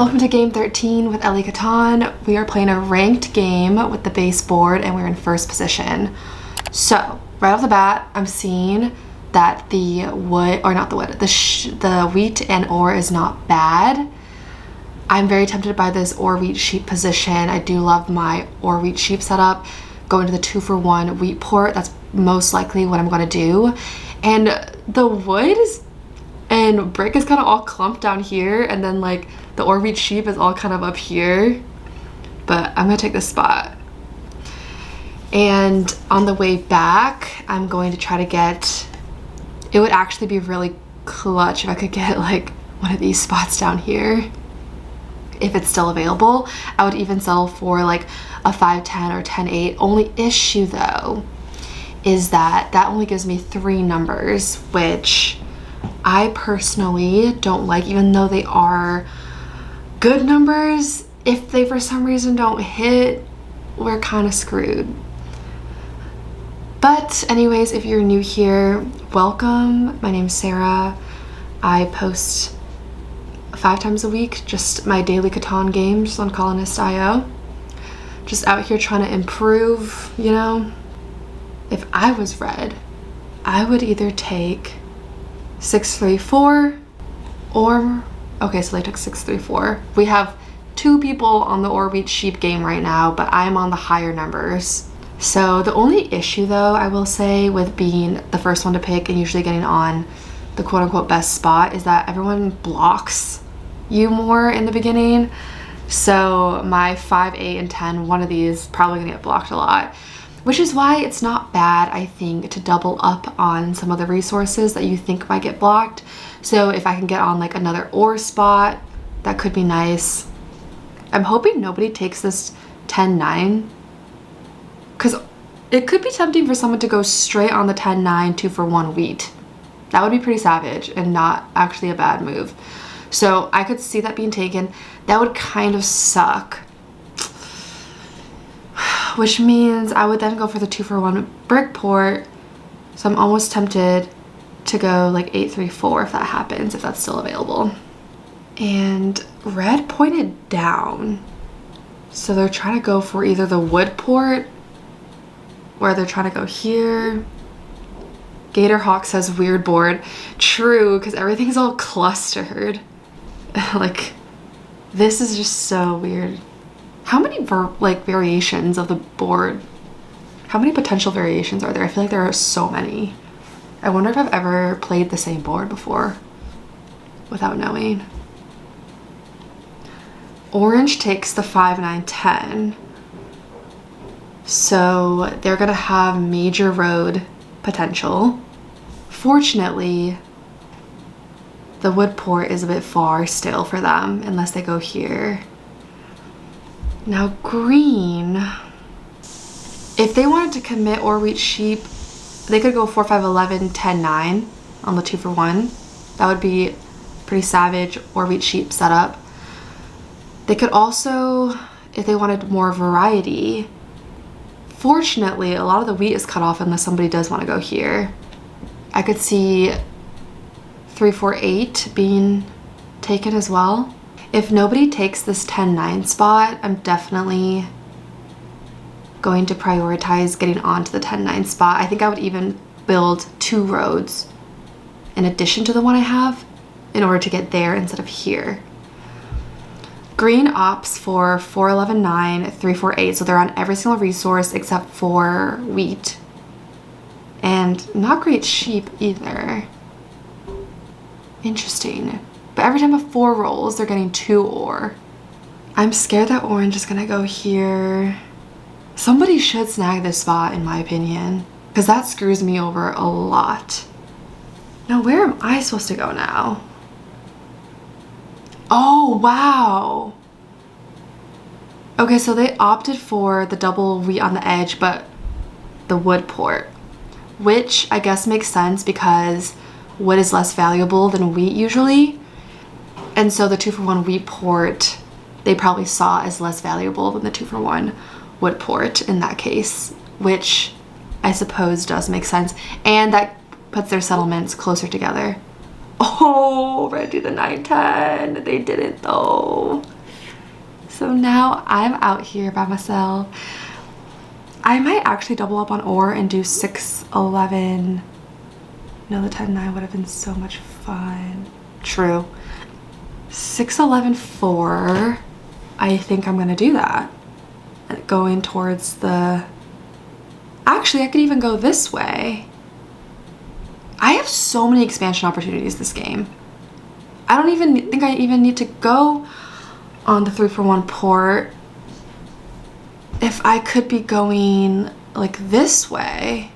Welcome to game 13 with Elly Catan. We are playing a ranked game with the base board and we're in first position. So right off the bat, I'm seeing that the wheat and ore is not bad. I'm very tempted by this ore wheat sheep position. I do love my ore wheat sheep setup. Going to the 2-for-1 wheat port, that's most likely what I'm going to do. And the wood and brick is kind of all clumped down here, and then like the ore wheat sheep is all kind of up here. But I'm gonna take this spot. And on the way back, I'm going to try to get, it would actually be really clutch if I could get like one of these spots down here. If it's still available, I would even settle for like a 5-10 or 10-8. Only issue though is that that only gives me 3 numbers, which I personally don't like, even though they are good numbers. If they for some reason don't hit, we're kind of screwed. But anyways, if you're new here, welcome. My name's Sarah. I post 5 times a week, just my daily Catan games on Colonist.io. Just out here trying to improve, you know. If I was red, I would either take 6-3-4 or, okay, so they took 6-3-4. We have 2 people on the ore wheat sheep game right now, but I'm on the higher numbers. So the only issue though, I will say, with being the first one to pick and usually getting on the quote-unquote best spot is that everyone blocks you more in the beginning. So my 5, 8, and 10, one of these probably gonna get blocked a lot, which is why it's not bad, I think, to double up on some of the resources that you think might get blocked. So if I can get on like another ore spot, that could be nice. I'm hoping nobody takes this 10-9, because it could be tempting for someone to go straight on the 10-9 2-for-1 wheat. That would be pretty savage and not actually a bad move. So I could see that being taken. That would kind of suck. Which means I would then go for the 2-for-1 brick port. So I'm almost tempted to go like 8-3-4 if that happens, if that's still available. And red pointed down. So they're trying to go for either the wood port, where they're trying to go here. Gatorhawk says weird board. True, because everything's all clustered. Like, this is just so weird. How many variations of the board? How many potential variations are there? I feel like there are so many. I wonder if I've ever played the same board before without knowing. Orange takes the 5, 9, 10. So they're gonna have major road potential. Fortunately, the wood port is a bit far still for them unless they go here. Now green, if they wanted to commit ore wheat sheep, they could go 4, 5, 11, 10, 9 on the 2-for-1. That would be pretty savage ore wheat sheep setup. They could also, if they wanted more variety, fortunately a lot of the wheat is cut off unless somebody does want to go here. I could see 3-4-8 being taken as well. If nobody takes this 10-9 spot, I'm definitely going to prioritize getting onto the 10-9 spot. I think I would even build 2 roads in addition to the one I have in order to get there instead of here. Green opts for 4-11-9, 3-4-8, so they're on every single resource except for wheat. And not great sheep either. Interesting. But every time a 4 rolls, they're getting 2 ore. I'm scared that orange is gonna go here. Somebody should snag this spot, in my opinion, because that screws me over a lot. Now, where am I supposed to go now? Oh, wow. Okay, so they opted for the double wheat on the edge, but the wood port, which I guess makes sense because wood is less valuable than wheat usually. And so the 2-for-1 wheat port, they probably saw as less valuable than the 2-for-1 wood port in that case, which I suppose does make sense. And that puts their settlements closer together. Oh, red do the 9-10. They didn't though. now I'm out here by myself. I might actually double up on ore and do 6, 11. No, the 10, 9 would have been so much fun. True. 6, 11, 4. I think I'm gonna do that. Going towards the... Actually, I could even go this way. I have so many expansion opportunities this game. I don't even think I even need to go on the 3-for-1 port if I could be going like this way.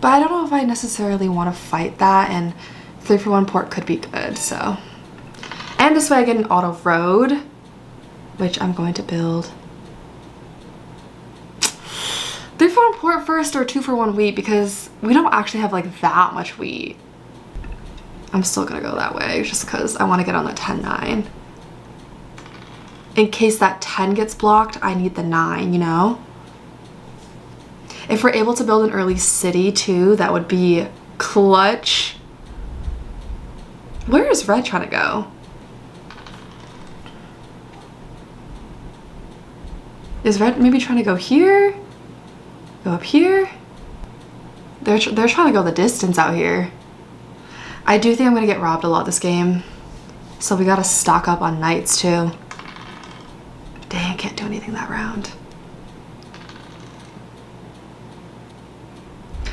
But I don't know if I necessarily want to fight that, and 3-for-1 port could be good, so. And this way I get an auto road, which I'm going to build. 3-for-1 port first or 2-for-1 wheat, because we don't actually have like that much wheat. I'm still gonna go that way just because I want to get on the 10-9. In case that 10 gets blocked, I need the 9, you know? If we're able to build an early city too, that would be clutch. Where is red trying to go? Is red maybe trying to go here? Go up here? They're trying to go the distance out here. I do think I'm gonna get robbed a lot this game. So we gotta stock up on knights too. Dang, I can't do anything that round.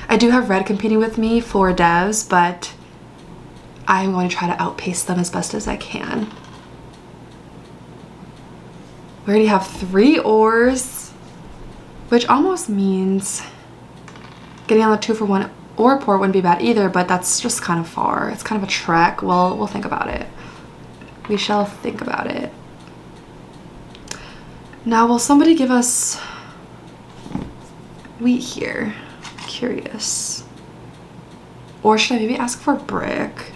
I do have red competing with me for devs, but I'm going to try to outpace them as best as I can. We already have 3 ores, which almost means getting on the 2-for-1 ore port wouldn't be bad either, but that's just kind of far. It's kind of a trek. Well, we'll think about it. We shall think about it. Now, will somebody give us wheat here? Curious. Or should I maybe ask for brick?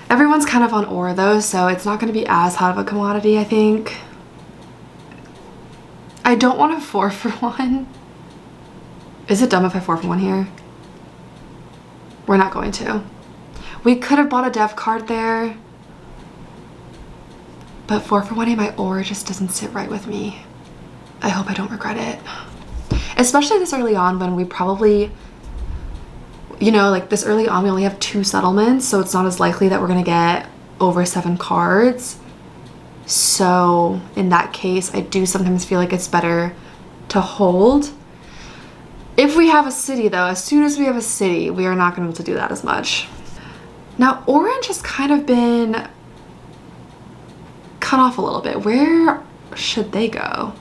Everyone's kind of on ore though, so it's not going to be as hot of a commodity, I think. I don't want a 4-for-1. Is it dumb if I 4-for-1 here? We're not going to. We could have bought a dev card there, but 4-for-1ing my ore just doesn't sit right with me. I hope I don't regret it. Especially this early on when we probably, you know, like this early on we only have 2 settlements, so it's not as likely that we're gonna get over 7 cards. So in that case, I do sometimes feel like it's better to hold. If we have a city though, as soon as we have a city, we are not gonna be able to do that as much. Now orange has kind of been cut off a little bit. Where should they go?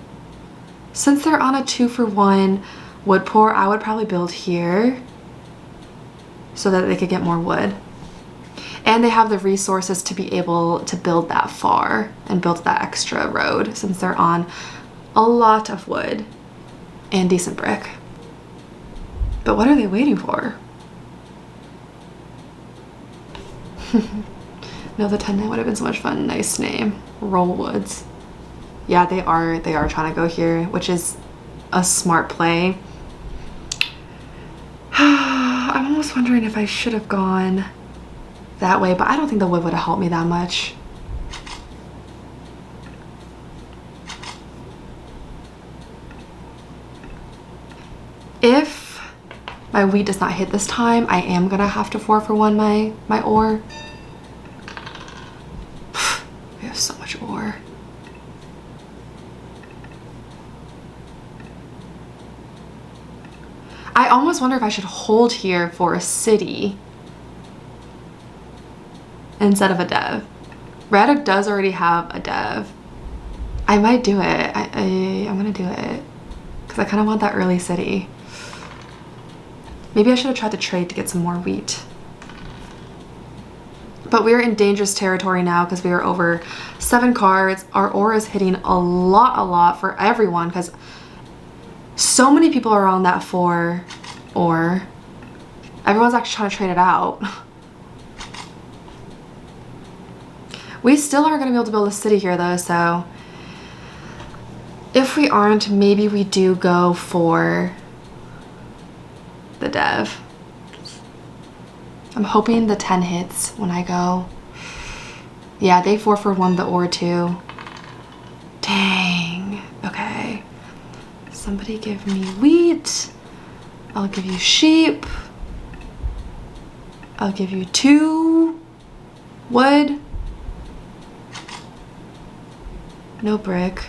Since they're on a 2-for-1 wood pour, I would probably build here so that they could get more wood. And they have the resources to be able to build that far and build that extra road since they're on a lot of wood and decent brick. But what are they waiting for? No, the 10-9 would have been so much fun. Nice name. Rollwoods. Yeah, they are trying to go here, which is a smart play. I'm almost wondering if I should have gone that way, but I don't think the wood would have helped me that much. If my wheat does not hit this time, I am gonna have to 4-for-1 my ore. We have so much ore. I almost wonder if I should hold here for a city instead of a dev. Red does already have a dev. I might do it. I'm gonna do it because I kind of want that early city. Maybe I should have tried to trade to get some more wheat. But we're in dangerous territory now because we are over 7 cards. Our ore is hitting a lot for everyone because so many people are on that 4 ore. Everyone's actually trying to trade it out. We still are going to be able to build a city here though, so if we aren't, maybe we do go for the dev. I'm hoping the 10 hits when I go. Yeah, they 4 for 1 the ore too. Dang. Okay. Somebody give me wheat. I'll give you sheep. I'll give you 2 wood. No brick.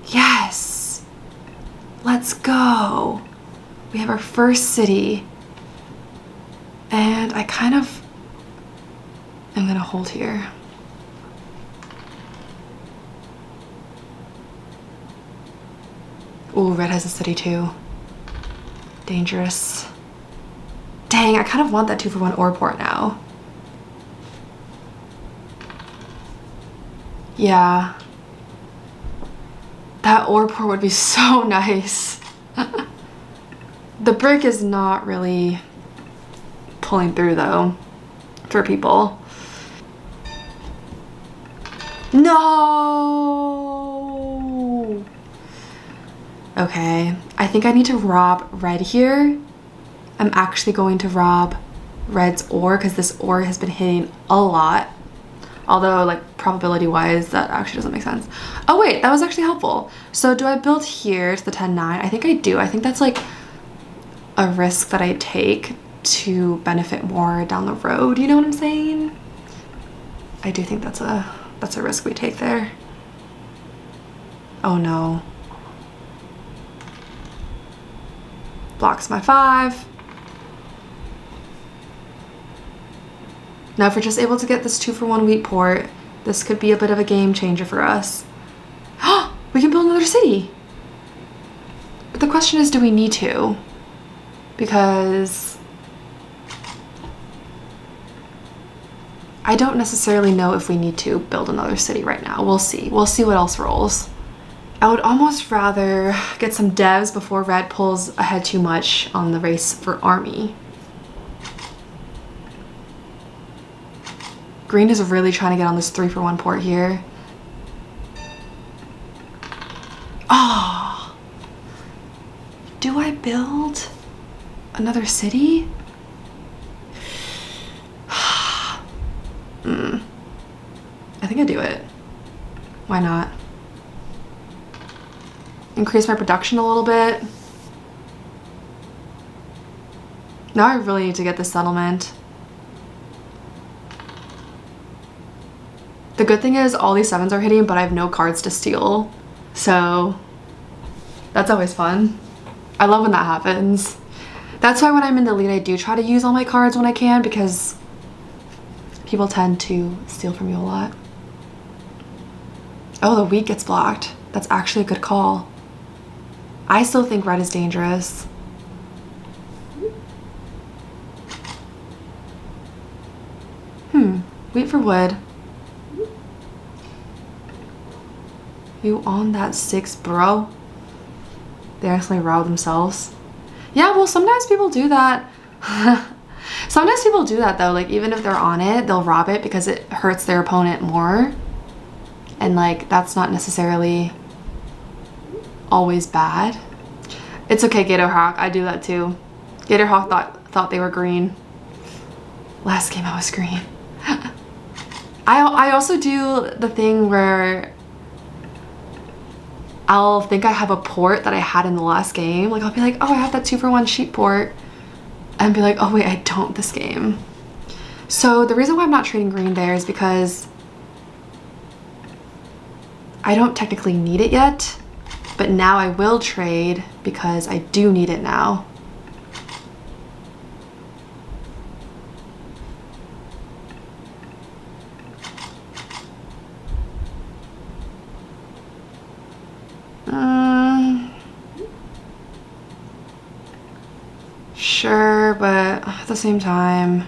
Yes. Let's go. We have our first city. And I kind of am gonna hold here. Ooh, red has a city too. Dangerous. Dang, I kind of want that 2 for 1 ore port now. Yeah. That ore port would be so nice. The brick is not really pulling through though for people. No! Okay, I think I need to rob red here. I'm actually going to rob red's ore because this ore has been hitting a lot. Although, like, probability wise, that actually doesn't make sense. Oh wait, that was actually helpful. So do I build here to the 10-9? I think I do. I think that's like a risk that I take to benefit more down the road. You know what I'm saying? I do think that's a risk we take there. Oh no. Blocks my 5. Now if we're just able to get this 2 for 1 wheat port, this could be a bit of a game changer for us. We can build another city. But the question is, do we need to? Because I don't necessarily know if we need to build another city right now. We'll see. We'll see what else rolls. I would almost rather get some devs before red pulls ahead too much on the race for army. Green is really trying to get on this 3 for 1 port here. Oh, do I build another city? I think I do it. Why not? Increase my production a little bit. Now I really need to get this settlement. The good thing is all these 7s are hitting, but I have no cards to steal. So that's always fun. I love when that happens. That's why when I'm in the lead, I do try to use all my cards when I can, because people tend to steal from you a lot. Oh, the wheat gets blocked. That's actually a good call. I still think red is dangerous. Wheat for wood. You on that 6, bro? They accidentally rob themselves. Yeah, well, sometimes people do that. Sometimes people do that though. Like, even if they're on it, they'll rob it because it hurts their opponent more. And like, that's not necessarily always bad. It's okay, Gatorhawk. I do that too. Gatorhawk thought they were green. Last game I was green. I also do the thing where I'll think I have a port that I had in the last game. Like, I'll be like, oh, I have that 2 for 1 sheep port. And be like, oh wait, I don't this game. So the reason why I'm not trading green there is because I don't technically need it yet, but now I will trade because I do need it now. Sure, but at the same time,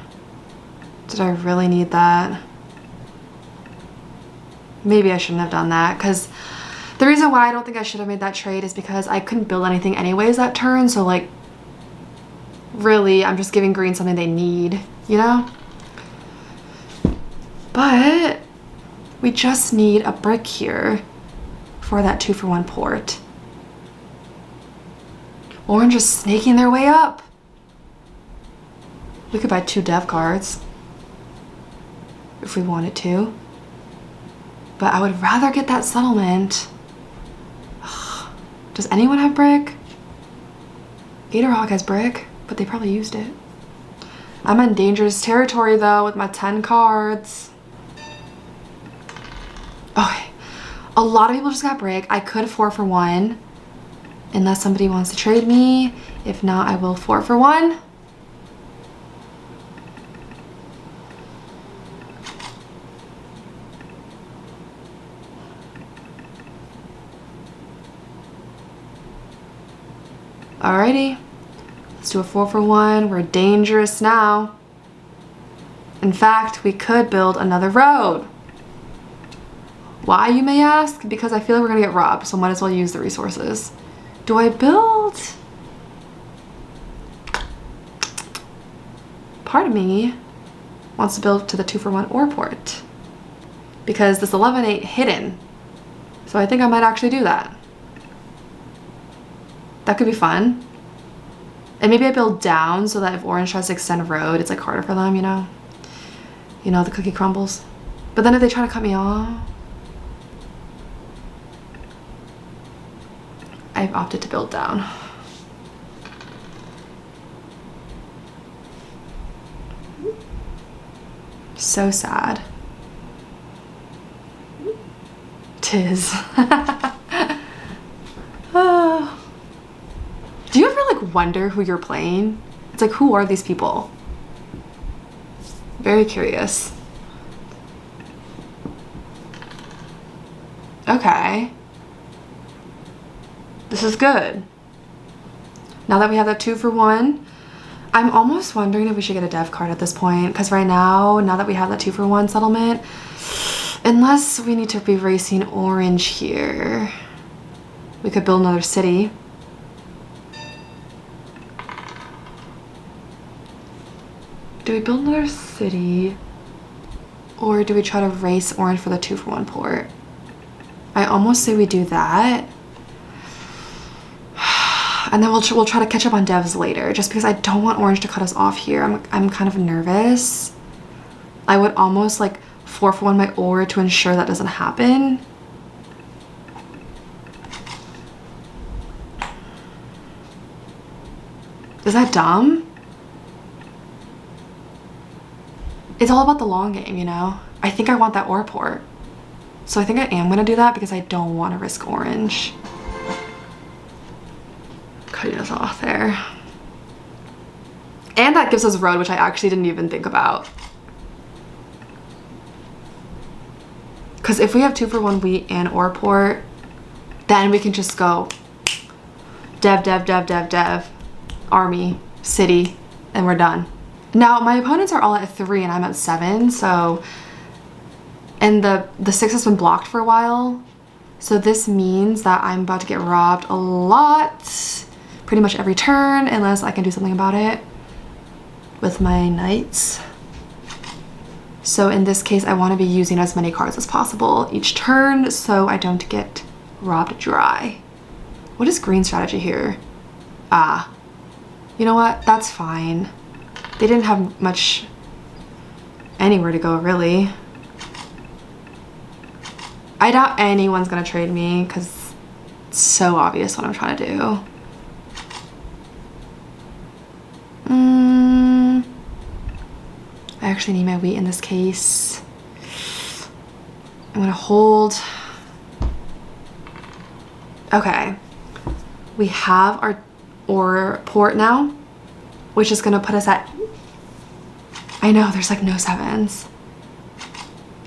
did I really need that? Maybe I shouldn't have done that, because the reason why I don't think I should have made that trade is because I couldn't build anything anyways that turn, so like, really, I'm just giving green something they need, you know? But we just need a brick here for that 2 for 1 port. Orange is snaking their way up. We could buy 2 dev cards. if we wanted to. But I would rather get that settlement. Does anyone have brick? Gatorhawk has brick, but they probably used it. I'm in dangerous territory though with my 10 cards. Okay, a lot of people just got brick. I could 4 for 1 unless somebody wants to trade me. If not, I will 4 for 1. Alrighty, let's do a 4 for 1. We're dangerous now. In fact, we could build another road. Why, you may ask? Because I feel like we're gonna get robbed, so might as well use the resources. Do I build? Part of me wants to build to the 2 for 1 ore port because this 11 ain't hidden. So I think I might actually do that. That could be fun. And maybe I build down so that if orange tries to extend a road, it's like harder for them, you know? You know, the cookie crumbles. But then if they try to cut me off, I've opted to build down. So sad. Tis. Oh. Do you ever like wonder who you're playing? It's like, who are these people? Very curious. Okay. This is good. Now that we have that 2 for 1, I'm almost wondering if we should get a dev card at this point, because right now that we have that 2 for 1 settlement, unless we need to be racing orange here, we could build another city. Do we build another city, or do we try to race orange for the 2 for 1 port? I almost say we do that. And then we'll try to catch up on devs later, just because I don't want orange to cut us off here. I'm kind of nervous. I would almost like 4 for 1 my ore to ensure that doesn't happen. Is that dumb? It's all about the long game, you know? I think I want that ore port. So I think I am gonna do that because I don't want to risk orange cutting us off there. And that gives us road, which I actually didn't even think about. Because if we have 2 for 1 wheat and ore port, then we can just go dev, army, city, and we're done. Now my opponents are all at 3 and I'm at 7, so, and the 6 has been blocked for a while, so this means that I'm about to get robbed a lot, pretty much every turn, unless I can do something about it with my knights. So in this case, I want to be using as many cards as possible each turn so I don't get robbed dry. What is green strategy here? Ah, you know what? That's fine. They didn't have much anywhere to go, really. I doubt anyone's gonna trade me because it's so obvious what I'm trying to do. I actually need my wheat in this case. I'm gonna hold. Okay. We have our ore port now, which is gonna put us at, I know there's like no 7s.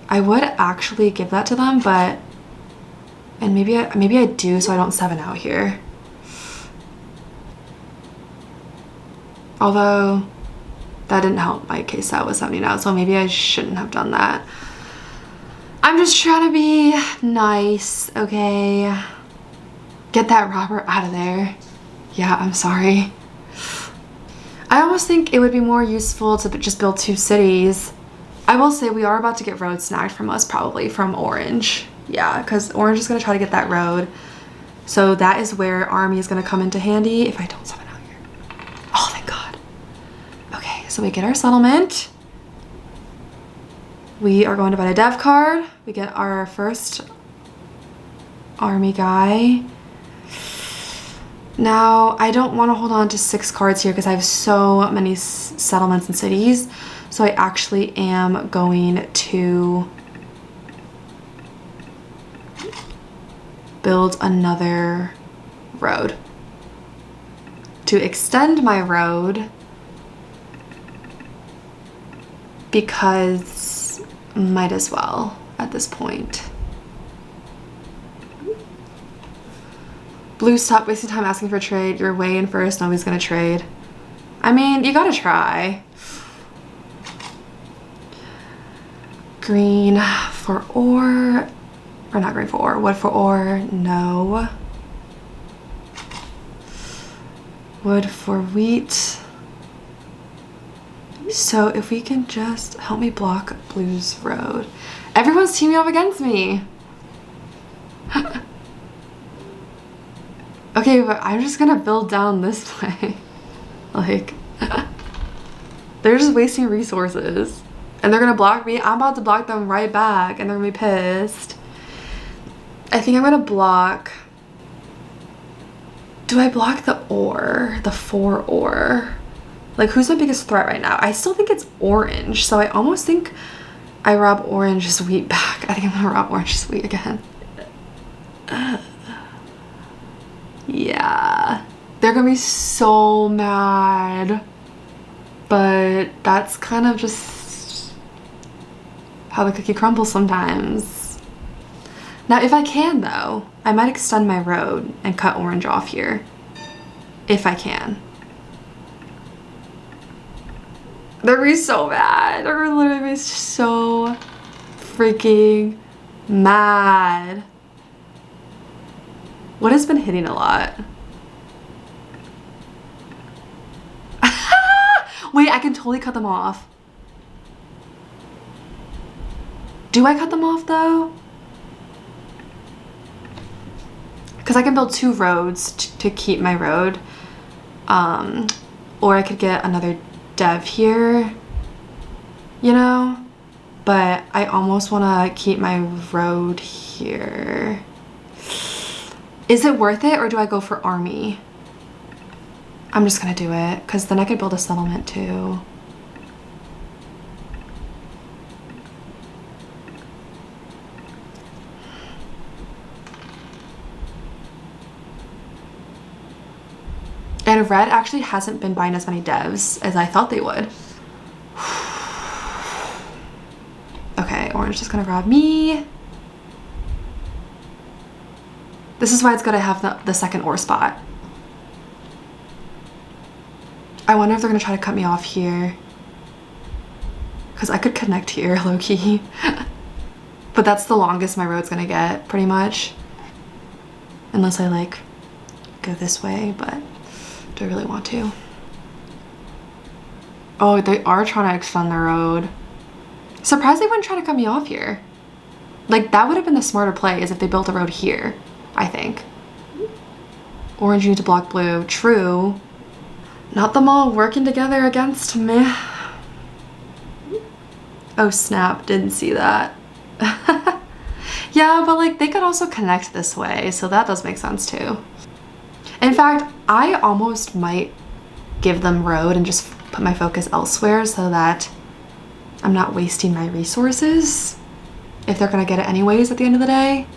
I would actually give that to them, but, and maybe I do so I don't 7 out here. Although that didn't help my case out with 70 out, so maybe I shouldn't have done that. I'm just trying to be nice, okay? Get that robber out of there. Yeah, I'm sorry. I almost think it would be more useful to just build 2 cities. I will say we are about to get road snagged from us, probably from orange. Yeah, because orange is going to try to get that road. So that is where army is going to come into handy if I don't 7 out here. Oh, thank God. Okay, so we get our settlement. We are going to buy a dev card. We get our first army guy. Now, I don't want to hold on to 6 cards here because I have so many settlements and cities. So I actually am going to build another road to extend my road, because might as well at this point. Blue, stop wasting time asking for a trade. You're way in first, nobody's gonna trade. I mean, you gotta try. Green for ore, or not green for ore, wood for ore, no. Wood for wheat. So if we can just help me block Blue's road. Everyone's teaming up against me. Okay, but I'm just gonna build down this way. Like, they're just wasting resources. And they're gonna block me. I'm about to block them right back and they're gonna be pissed. I think I'm gonna block. Do I block the ore? The 4 ore? Like, who's the biggest threat right now? I still think it's orange. So I almost think I rob orange's wheat back. I think I'm gonna rob orange's wheat again. Yeah. They're gonna be so mad. But that's kind of just how the cookie crumbles sometimes. Now, if I can though, I might extend my road and cut orange off here. If I can. They're gonna be so mad. They're gonna literally be so freaking mad. What has been hitting a lot? Wait, I can totally cut them off. Do I cut them off though? Because I can build 2 roads to keep my road. Or I could get another dev here, you know? But I almost want to keep my road here. Is it worth it, or do I go for army? I'm just gonna do it, because then I could build a settlement too. And red actually hasn't been buying as many devs as I thought they would. Okay, orange is gonna grab me. This is why it's good to have the second ore spot. I wonder if they're gonna try to cut me off here. Because I could connect here, low-key. But that's the longest my road's gonna get, pretty much. Unless I, like, go this way, but do I really want to? Oh, they are trying to extend the road. Surprised they wouldn't try to cut me off here. Like, that would have been the smarter play, is if they built a road here, I think. Orange, you need to block blue. True. Not them all working together against me. Oh snap, didn't see that. Yeah, but like they could also connect this way, so that does make sense too. In fact, I almost might give them road and just put my focus elsewhere so that I'm not wasting my resources if they're gonna get it anyways at the end of the day.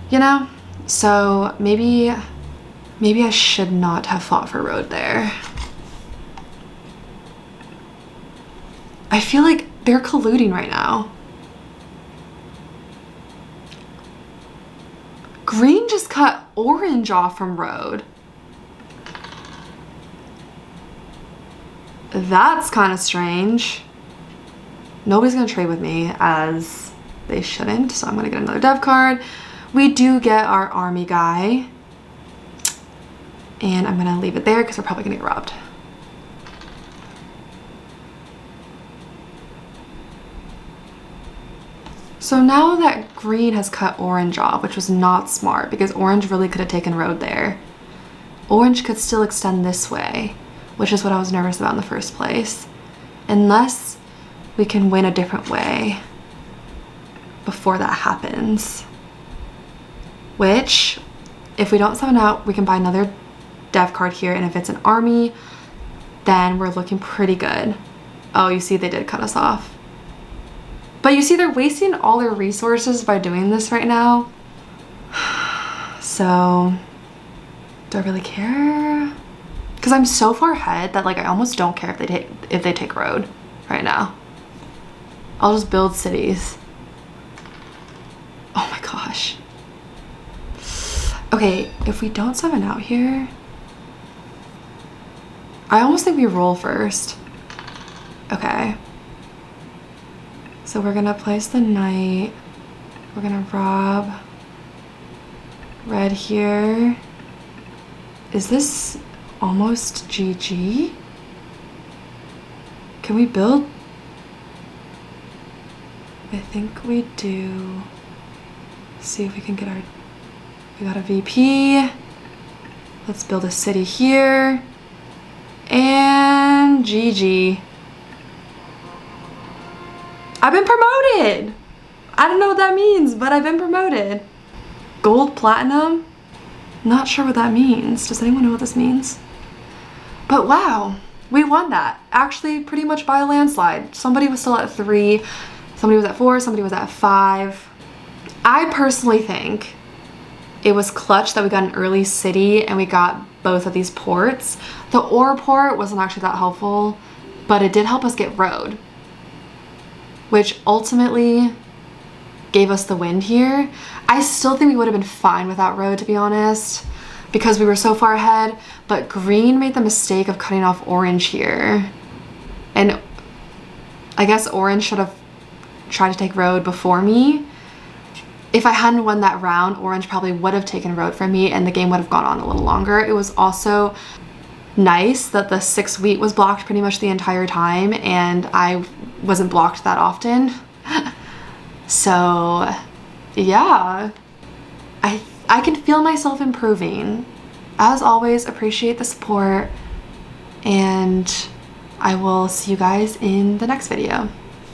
You know? So maybe I should not have fought for road there. I feel like they're colluding right now. Green just cut orange off from road. That's kind of strange. Nobody's gonna trade with me, as they shouldn't, so I'm gonna get another dev card. We do get our army guy. And I'm gonna leave it there because we're probably gonna get robbed. So now that green has cut orange off, which was not smart because orange really could have taken road there. Orange could still extend this way, which is what I was nervous about in the first place. Unless we can win a different way before that happens. Which, if we don't summon out, we can buy another dev card here, and if it's an army, then we're looking pretty good. Oh, you see they did cut us off. But you see they're wasting all their resources by doing this right now. So, do I really care? Because I'm so far ahead that like I almost don't care if they take road right now. I'll just build cities. Oh my gosh. Okay, if we don't summon out here, I almost think we roll first. Okay. So we're gonna place the knight. We're gonna rob red here. Is this almost GG? Can we build? I think we do. See if we can get our, we got a VP. Let's build a city here. And GG. I've been promoted. I don't know what that means, but I've been promoted. Gold platinum? Not sure what that means. Does anyone know what this means? But wow, we won that. Actually, pretty much by a landslide. Somebody was still at 3, somebody was at 4, somebody was at 5. I personally think it was clutch that we got an early city and we got both of these ports. The ore port wasn't actually that helpful, but it did help us get road, which ultimately gave us the win here. I still think we would have been fine without road, to be honest, because we were so far ahead, but green made the mistake of cutting off orange here. And I guess orange should have tried to take road before me. If I hadn't won that round, orange probably would have taken road from me and the game would have gone on a little longer. It was also nice that the 6 wheat was blocked pretty much the entire time and I wasn't blocked that often. So yeah, I can feel myself improving. As always, appreciate the support and I will see you guys in the next video.